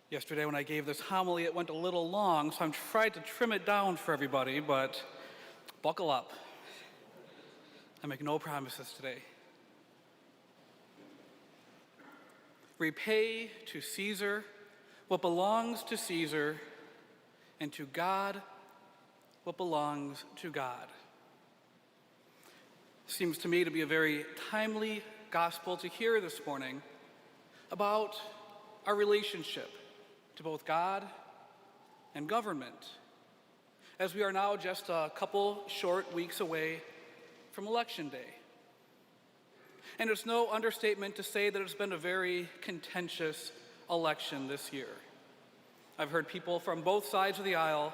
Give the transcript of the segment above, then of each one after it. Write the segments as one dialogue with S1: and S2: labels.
S1: Yesterday when I gave this homily, it went a little long, so I'm trying to trim it down for everybody, but buckle up. I make no promises today. Repay to Caesar what belongs to Caesar, and to God what belongs to God. Seems to me to be a very timely gospel to hear this morning about our relationship to both God and government, as we are now just a couple short weeks away from Election Day. And it's no understatement to say that it's been a very contentious election this year. I've heard people from both sides of the aisle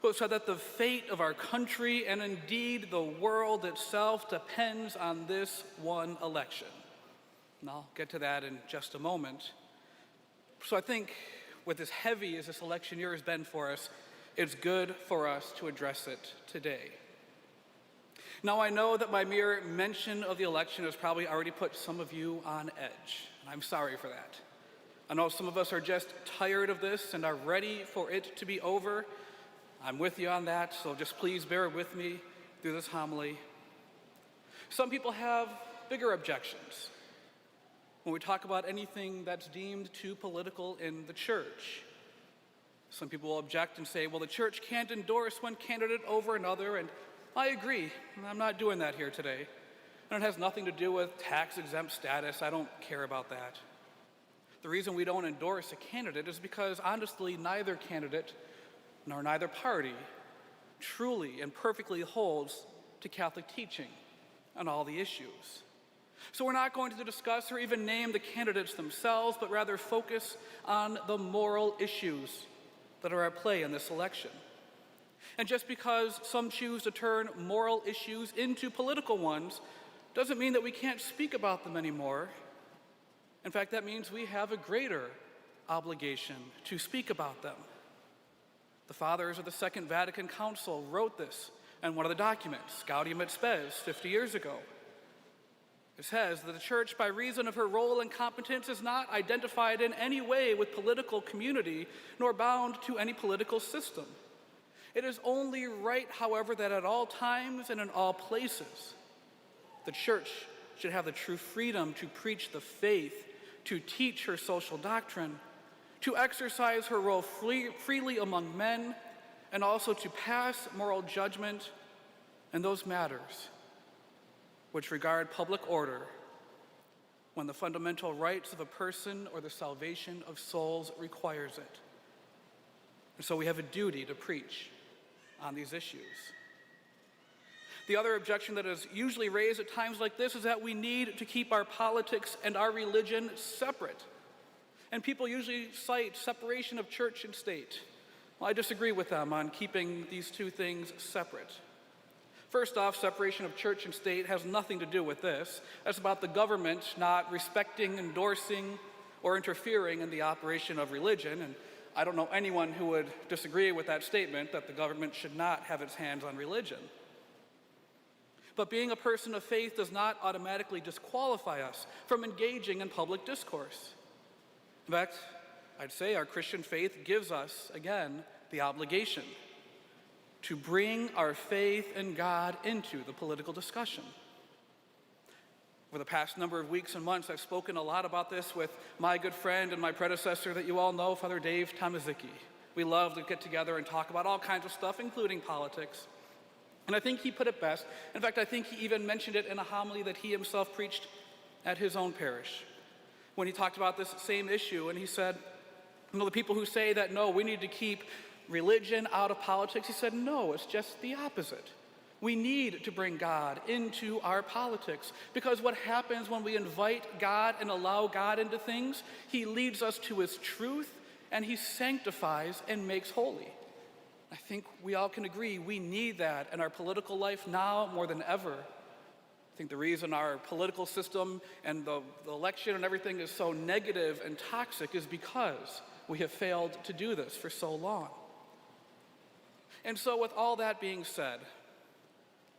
S1: who have said that the fate of our country and indeed the world itself depends on this one election. And I'll get to that in just a moment. So I think with as heavy as this election year has been for us, it's good for us to address it today. Now, I know that my mere mention of the election has probably already put some of you on edge, and I'm sorry for that. I know some of us are just tired of this and are ready for it to be over. I'm with you on that, so just please bear with me through this homily. Some people have bigger objections when we talk about anything that's deemed too political in the church. Some people will object and say, well, the church can't endorse one candidate over another, and I agree. I'm not doing that here today. And it has nothing to do with tax-exempt status. I don't care about that. The reason we don't endorse a candidate is because, honestly, neither candidate nor neither party truly and perfectly holds to Catholic teaching on all the issues. So we're not going to discuss or even name the candidates themselves, but rather focus on the moral issues that are at play in this election. And just because some choose to turn moral issues into political ones doesn't mean that we can't speak about them anymore. In fact, that means we have a greater obligation to speak about them. The fathers of the Second Vatican Council wrote this in one of the documents, Gaudium et Spes, 50 years ago. It says that the church, by reason of her role and competence, is not identified in any way with political community, nor bound to any political system. It is only right, however, that at all times and in all places, the church should have the true freedom to preach the faith, to teach her social doctrine, to exercise her role freely among men, and also to pass moral judgment in those matters which regard public order when the fundamental rights of a person or the salvation of souls requires it. And so we have a duty to preach on these issues. The other objection that is usually raised at times like this is that we need to keep our politics and our religion separate. And people usually cite separation of church and state. Well, I disagree with them on keeping these two things separate. First off, separation of church and state has nothing to do with this. That's about the government not respecting, endorsing, or interfering in the operation of religion. And I don't know anyone who would disagree with that statement, that the government should not have its hands on religion. But being a person of faith does not automatically disqualify us from engaging in public discourse. In fact, I'd say our Christian faith gives us, again, the obligation to bring our faith in God into the political discussion. Over the past number of weeks and months, I've spoken a lot about this with my good friend and my predecessor that you all know, Father Dave Tomaszicki. We love to get together and talk about all kinds of stuff, including politics. And I think he put it best. In fact, I think he even mentioned it in a homily that he himself preached at his own parish when he talked about this same issue. And he said, the people who say that, no, we need to keep religion out of politics, he said, no, it's just the opposite. We need to bring God into our politics, because what happens when we invite God and allow God into things, he leads us to his truth and he sanctifies and makes holy. I think we all can agree we need that in our political life now more than ever. I think the reason our political system and the election and everything is so negative and toxic is because we have failed to do this for so long. And so with all that being said,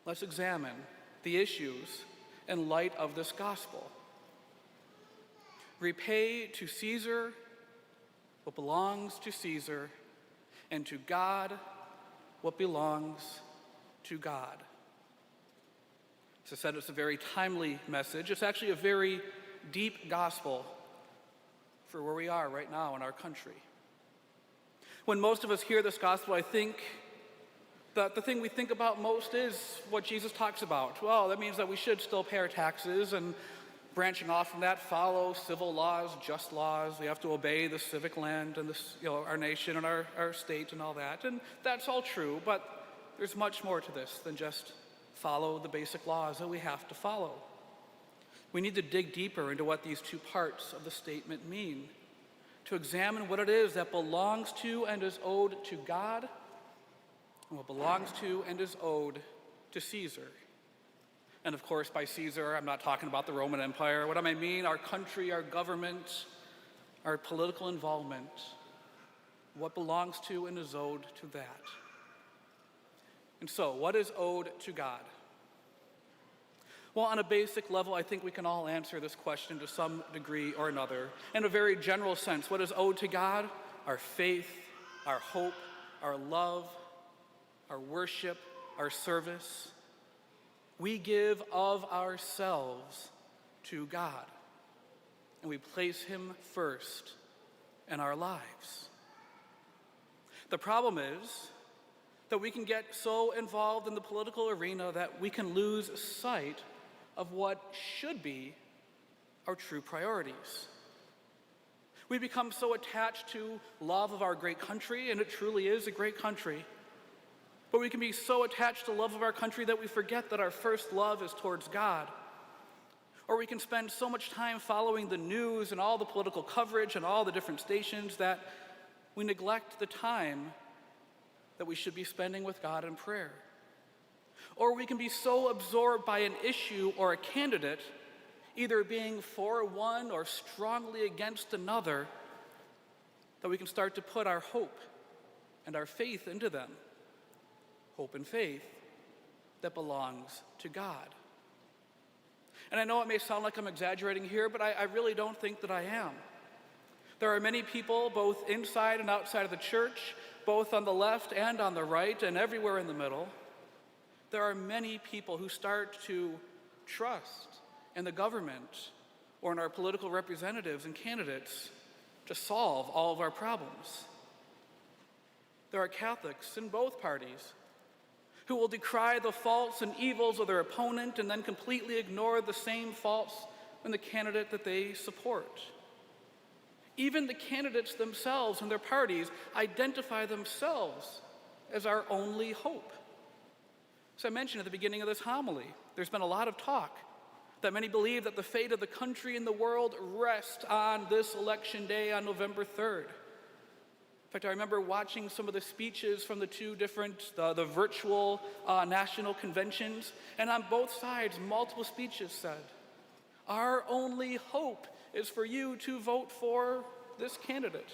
S1: let's examine the issues in light of this gospel. Repay to Caesar what belongs to Caesar, and to God what belongs to God. As I said, it's a very timely message. It's actually a very deep gospel for where we are right now in our country. When most of us hear this gospel, I think that the thing we think about most is what Jesus talks about. Well, that means that we should still pay our taxes, and branching off from that, follow civil laws, just laws. We have to obey the civic land and this, our nation and our state and all that. And that's all true, but there's much more to this than just follow the basic laws that we have to follow. We need to dig deeper into what these two parts of the statement mean, to examine what it is that belongs to and is owed to God, and what belongs to and is owed to Caesar. And of course, by Caesar, I'm not talking about the Roman Empire. What I mean, our country, our government, our political involvement, what belongs to and is owed to that. And so, what is owed to God? Well, on a basic level, I think we can all answer this question to some degree or another. In a very general sense, what is owed to God? Our faith, our hope, our love, our worship, our service. We give of ourselves to God, and we place him first in our lives. The problem is that we can get so involved in the political arena that we can lose sight of what should be our true priorities. We become so attached to love of our great country, and it truly is a great country. But we can be so attached to love of our country that we forget that our first love is towards God. Or we can spend so much time following the news and all the political coverage and all the different stations that we neglect the time that we should be spending with God in prayer. Or we can be so absorbed by an issue or a candidate, either being for one or strongly against another, that we can start to put our hope and our faith into them. Hope and faith that belongs to God. And I know it may sound like I'm exaggerating here, but I really don't think that I am. There are many people, both inside and outside of the church, both on the left and on the right, and everywhere in the middle. There are many people who start to trust in the government or in our political representatives and candidates to solve all of our problems. There are Catholics in both parties who will decry the faults and evils of their opponent and then completely ignore the same faults in the candidate that they support. Even the candidates themselves and their parties identify themselves as our only hope. As I mentioned at the beginning of this homily, there's been a lot of talk that many believe that the fate of the country and the world rests on this election day on November 3rd. In fact, I remember watching some of the speeches from the two different, the virtual national conventions, and on both sides, multiple speeches said, our only hope is for you to vote for this candidate.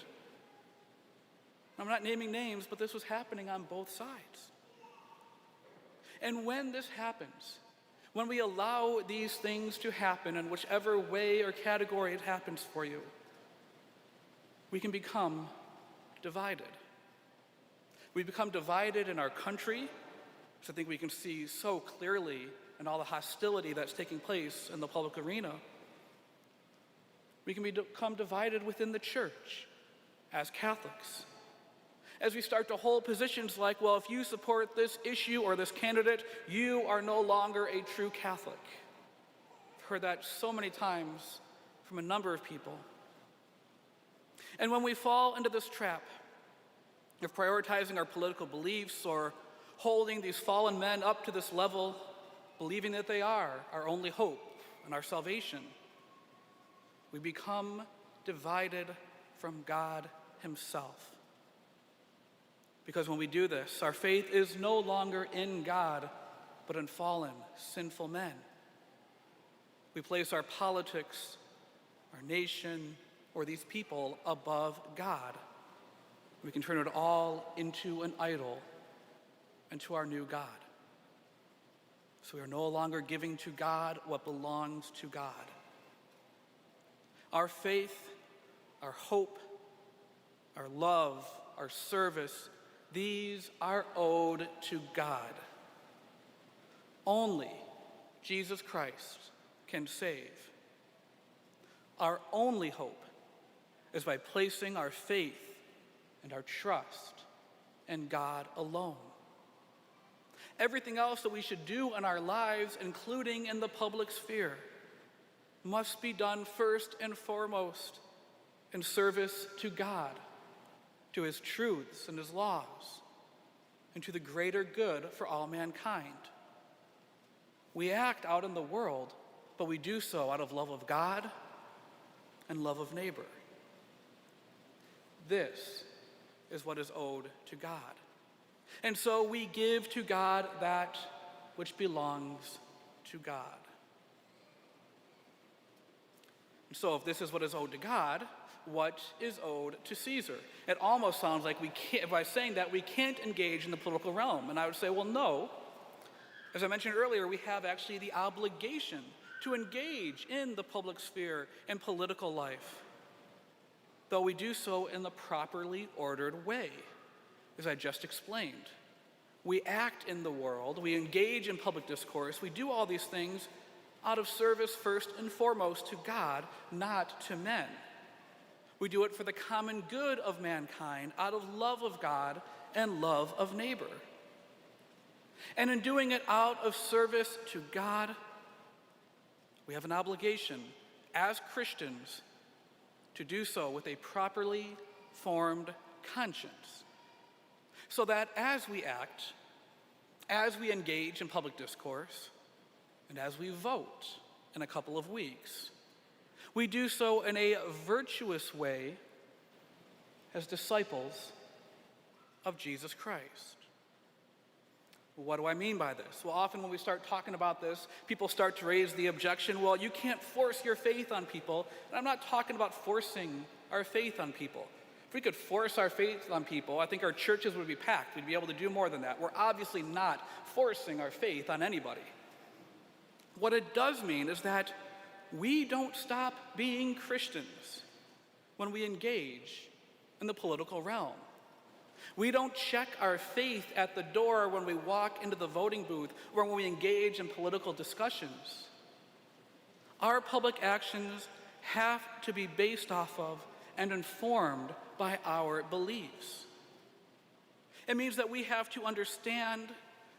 S1: I'm not naming names, but this was happening on both sides. And when this happens, when we allow these things to happen in whichever way or category it happens for you, we can become divided. We become divided in our country, which I think we can see so clearly in all the hostility that's taking place in the public arena. We can become divided within the church as Catholics, as we start to hold positions like, well, if you support this issue or this candidate, you are no longer a true Catholic. I've heard that so many times from a number of people. And when we fall into this trap of prioritizing our political beliefs or holding these fallen men up to this level, believing that they are our only hope and our salvation, we become divided from God himself. Because when we do this, our faith is no longer in God, but in fallen, sinful men. We place our politics, our nation, or these people above God. We can turn it all into an idol and to our new God. So we are no longer giving to God what belongs to God. Our faith, our hope, our love, our service, these are owed to God. Only Jesus Christ can save. Our only hope is by placing our faith and our trust in God alone. Everything else that we should do in our lives, including in the public sphere, must be done first and foremost in service to God, to his truths and his laws, and to the greater good for all mankind. We act out in the world, but we do so out of love of God and love of neighbor. This is what is owed to God. And so we give to God that which belongs to God. And so if this is what is owed to God, what is owed to Caesar? It almost sounds like by saying that we can't engage in the political realm. And I would say, well, no. As I mentioned earlier, we have actually the obligation to engage in the public sphere and political life, though we do so in the properly ordered way, as I just explained. We act in the world, we engage in public discourse, we do all these things out of service first and foremost to God, not to men. We do it for the common good of mankind, out of love of God and love of neighbor. And in doing it out of service to God, we have an obligation as Christians to do so with a properly formed conscience, so that as we act, as we engage in public discourse, and as we vote in a couple of weeks, we do so in a virtuous way as disciples of Jesus Christ. What do I mean by this? Well, often when we start talking about this, people start to raise the objection, well, you can't force your faith on people. And I'm not talking about forcing our faith on people. If we could force our faith on people, I think our churches would be packed. We'd be able to do more than that. We're obviously not forcing our faith on anybody. What it does mean is that we don't stop being Christians when we engage in the political realm. We don't check our faith at the door when we walk into the voting booth or when we engage in political discussions. Our public actions have to be based off of and informed by our beliefs. It means that we have to understand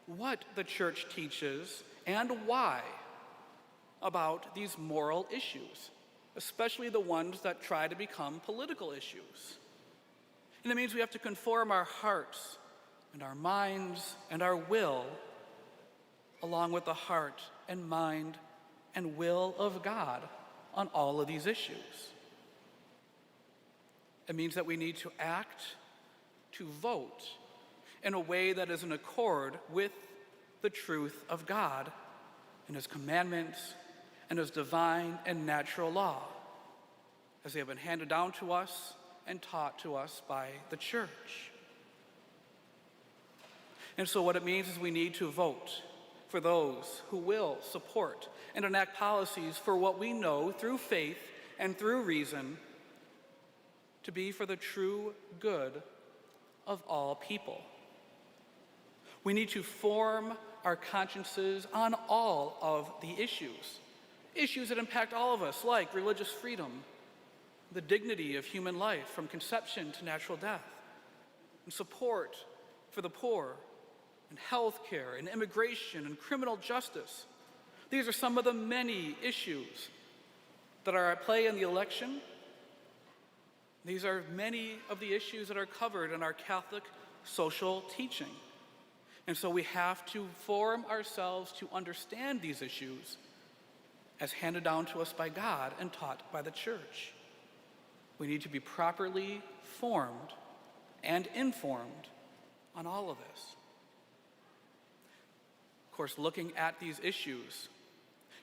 S1: what the church teaches and why about these moral issues, especially the ones that try to become political issues. And it means we have to conform our hearts and our minds and our will along with the heart and mind and will of God on all of these issues. It means that we need to act, to vote in a way that is in accord with the truth of God and his commandments and his divine and natural law, as they have been handed down to us and taught to us by the church. And so what it means is we need to vote for those who will support and enact policies for what we know through faith and through reason to be for the true good of all people. We need to form our consciences on all of the issues that impact all of us, like religious freedom, the dignity of human life from conception to natural death, and support for the poor, and health care, and immigration, and criminal justice. These are some of the many issues that are at play in the election. These are many of the issues that are covered in our Catholic social teaching. And so we have to form ourselves to understand these issues as handed down to us by God and taught by the church. We need to be properly formed and informed on all of this. Of course, looking at these issues,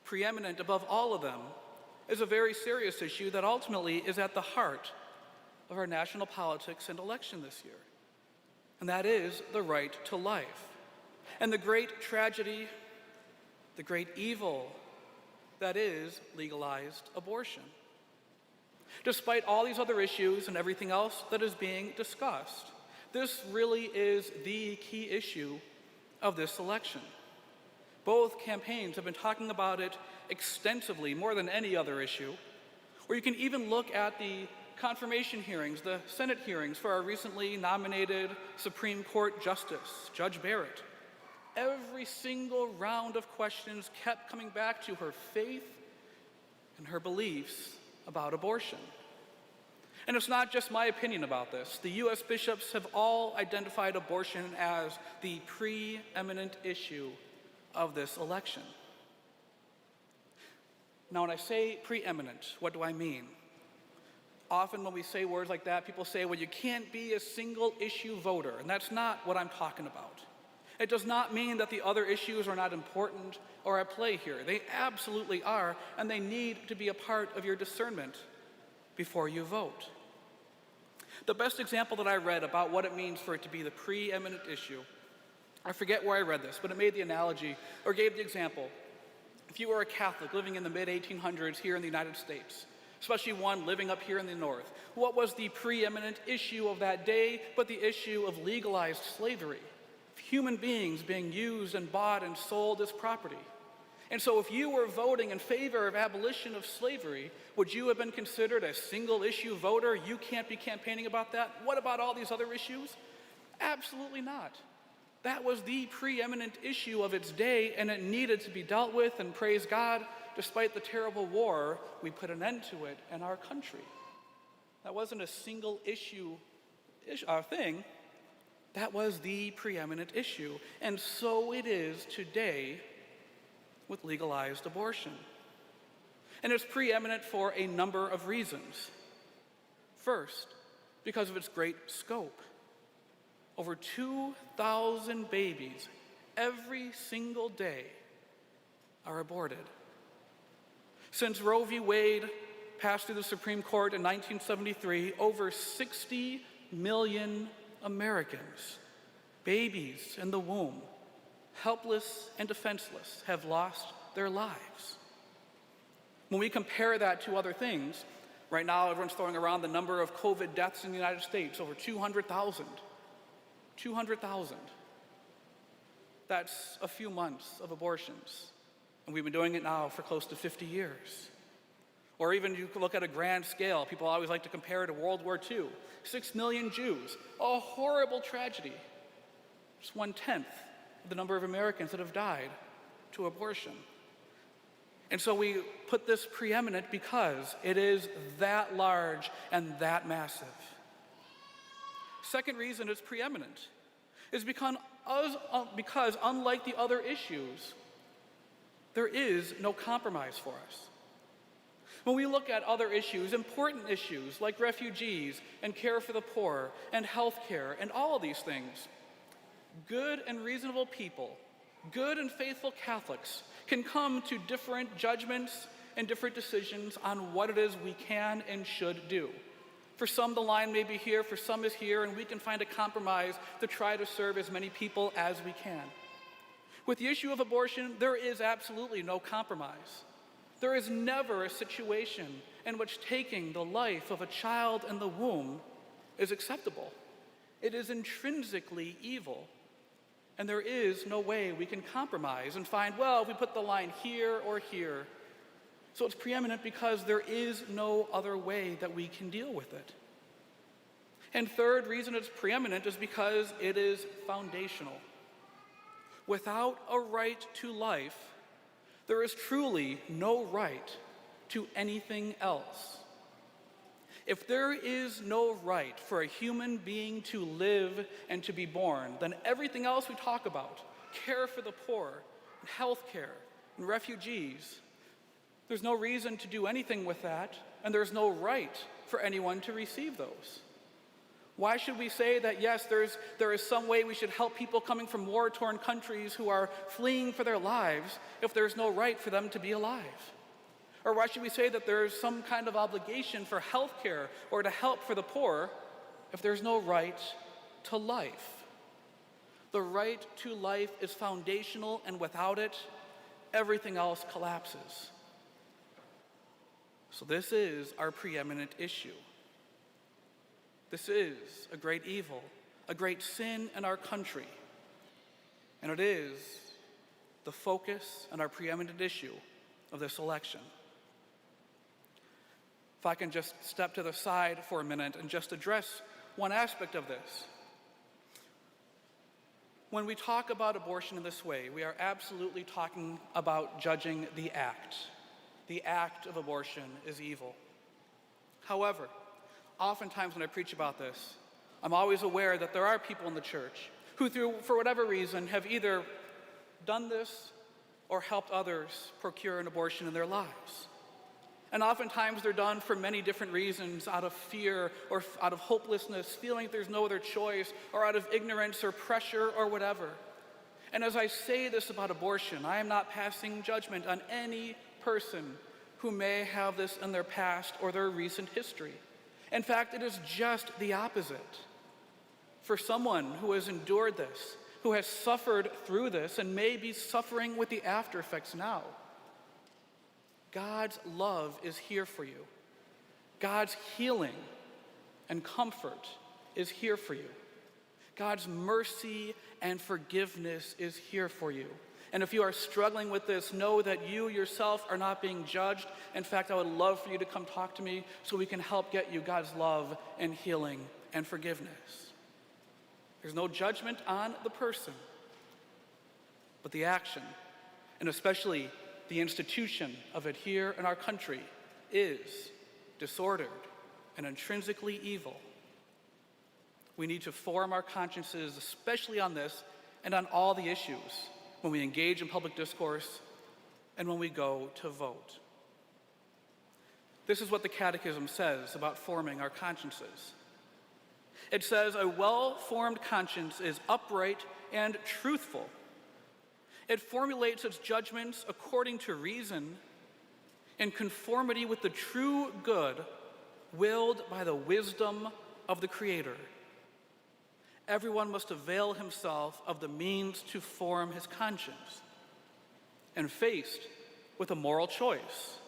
S1: preeminent above all of them is a very serious issue that ultimately is at the heart of our national politics and election this year. And that is the right to life. And the great tragedy, the great evil that is legalized abortion. Despite all these other issues and everything else that is being discussed, this really is the key issue of this election. Both campaigns have been talking about it extensively, more than any other issue. Or you can even look at the confirmation hearings, the Senate hearings for our recently nominated Supreme Court Justice, Judge Barrett. Every single round of questions kept coming back to her faith and her beliefs about abortion. And it's not just my opinion about this. The U.S. bishops have all identified abortion as the preeminent issue of this election. Now, when I say preeminent, what do I mean? Often when we say words like that, people say, well, you can't be a single issue voter, and that's not what I'm talking about. It does not mean that the other issues are not important or at play here. They absolutely are, and they need to be a part of your discernment before you vote. The best example that I read about what it means for it to be the preeminent issue, I forget where I read this, but it made the analogy, or gave the example. If you were a Catholic living in the mid-1800s here in the United States, especially one living up here in the north, what was the preeminent issue of that day but the issue of legalized slavery? Human beings being used and bought and sold as property. And so if you were voting in favor of abolition of slavery, would you have been considered a single issue voter? You can't be campaigning about that. What about all these other issues? Absolutely not. That was the preeminent issue of its day, and it needed to be dealt with, and praise God, despite the terrible war, we put an end to it in our country. That wasn't a single issue thing. That was the preeminent issue. And so it is today with legalized abortion. And it's preeminent for a number of reasons. First, because of its great scope. Over 2,000 babies every single day are aborted. Since Roe v. Wade passed through the Supreme Court in 1973, over 60 million Americans, babies in the womb, helpless and defenseless, have lost their lives. When we compare that to other things, right now everyone's throwing around the number of COVID deaths in the United States, over 200,000. 200,000. That's a few months of abortions. And we've been doing it now for close to 50 years. Or even you can look at a grand scale. People always like to compare it to World War II. 6 million Jews, a horrible tragedy. Just 1/10 of the number of Americans that have died to abortion. And so we put this preeminent because it is that large and that massive. Second reason it's preeminent is because unlike the other issues, there is no compromise for us. When we look at other issues, important issues like refugees and care for the poor and health care and all of these things, good and reasonable people, good and faithful Catholics can come to different judgments and different decisions on what it is we can and should do. For some, the line may be here, for some is here, and we can find a compromise to try to serve as many people as we can. With the issue of abortion, there is absolutely no compromise. There is never a situation in which taking the life of a child in the womb is acceptable. It is intrinsically evil, and there is no way we can compromise and find, well, we put the line here or here. So it's preeminent because there is no other way that we can deal with it. And third reason it's preeminent is because it is foundational. Without a right to life, there is truly no right to anything else. If there is no right for a human being to live and to be born, then everything else we talk about, care for the poor, and health care, and refugees, there's no reason to do anything with that, and there's no right for anyone to receive those. Why should we say that, yes, there is some way we should help people coming from war-torn countries who are fleeing for their lives if there's no right for them to be alive? Or why should we say that there's some kind of obligation for health care or to help for the poor if there's no right to life? The right to life is foundational, and without it, everything else collapses. So this is our preeminent issue. This is a great evil, a great sin in our country, and it is the focus and our preeminent issue of this election. If I can just step to the side for a minute and just address one aspect of this. When we talk about abortion in this way, we are absolutely talking about judging the act. The act of abortion is evil. However, oftentimes when I preach about this, I'm always aware that there are people in the church who, for whatever reason, have either done this or helped others procure an abortion in their lives. And oftentimes they're done for many different reasons, out of fear or out of hopelessness, feeling there's no other choice, or out of ignorance or pressure or whatever. And as I say this about abortion, I am not passing judgment on any person who may have this in their past or their recent history. In fact, it is just the opposite. For someone who has endured this, who has suffered through this, and may be suffering with the after effects now, God's love is here for you. God's healing and comfort is here for you. God's mercy and forgiveness is here for you. And if you are struggling with this, know that you yourself are not being judged. In fact, I would love for you to come talk to me so we can help get you God's love and healing and forgiveness. There's no judgment on the person, but the action, and especially the institution of it here in our country, is disordered and intrinsically evil. We need to form our consciences, especially on this and on all the issues, when we engage in public discourse and when we go to vote. This is what the Catechism says about forming our consciences. It says, a well-formed conscience is upright and truthful. It formulates its judgments according to reason, in conformity with the true good willed by the wisdom of the Creator. Everyone must avail himself of the means to form his conscience. And faced with a moral choice,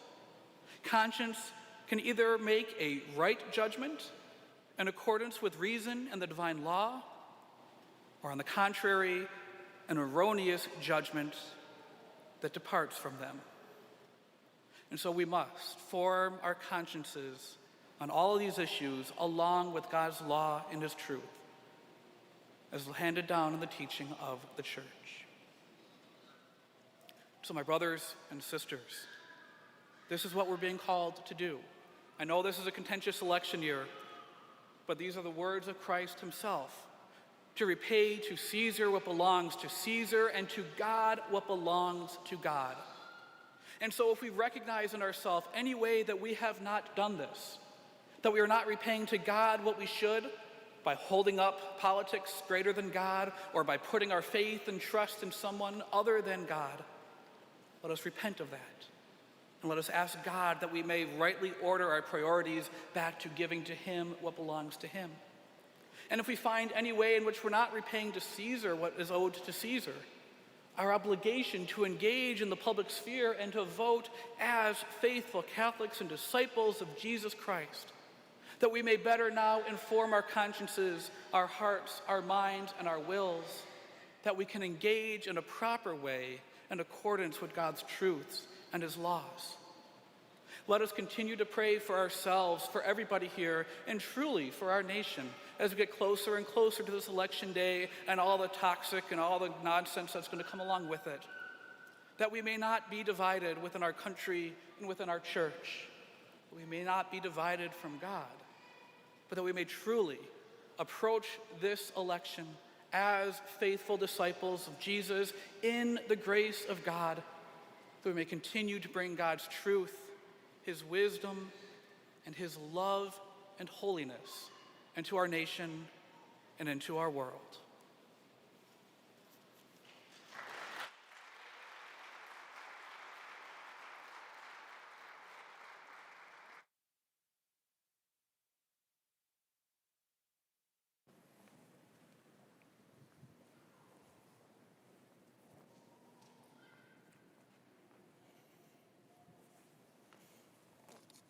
S1: conscience can either make a right judgment in accordance with reason and the divine law, or on the contrary, an erroneous judgment that departs from them. And so we must form our consciences on all of these issues along with God's law and his truth, as handed down in the teaching of the church. So my brothers and sisters, this is what we're being called to do. I know this is a contentious election year, but these are the words of Christ himself: to repay to Caesar what belongs to Caesar, and to God what belongs to God. And so if we recognize in ourselves any way that we have not done this, that we are not repaying to God what we should, by holding up politics greater than God, or by putting our faith and trust in someone other than God, let us repent of that. And let us ask God that we may rightly order our priorities back to giving to him what belongs to him. And if we find any way in which we're not repaying to Caesar what is owed to Caesar, our obligation to engage in the public sphere and to vote as faithful Catholics and disciples of Jesus Christ, that we may better now inform our consciences, our hearts, our minds, and our wills, that we can engage in a proper way in accordance with God's truths and his laws. Let us continue to pray for ourselves, for everybody here, and truly for our nation as we get closer and closer to this election day and all the toxic and all the nonsense that's going to come along with it. That we may not be divided within our country and within our church. We may not be divided from God, but that we may truly approach this election as faithful disciples of Jesus in the grace of God, that we may continue to bring God's truth, his wisdom, and his love and holiness into our nation and into our world.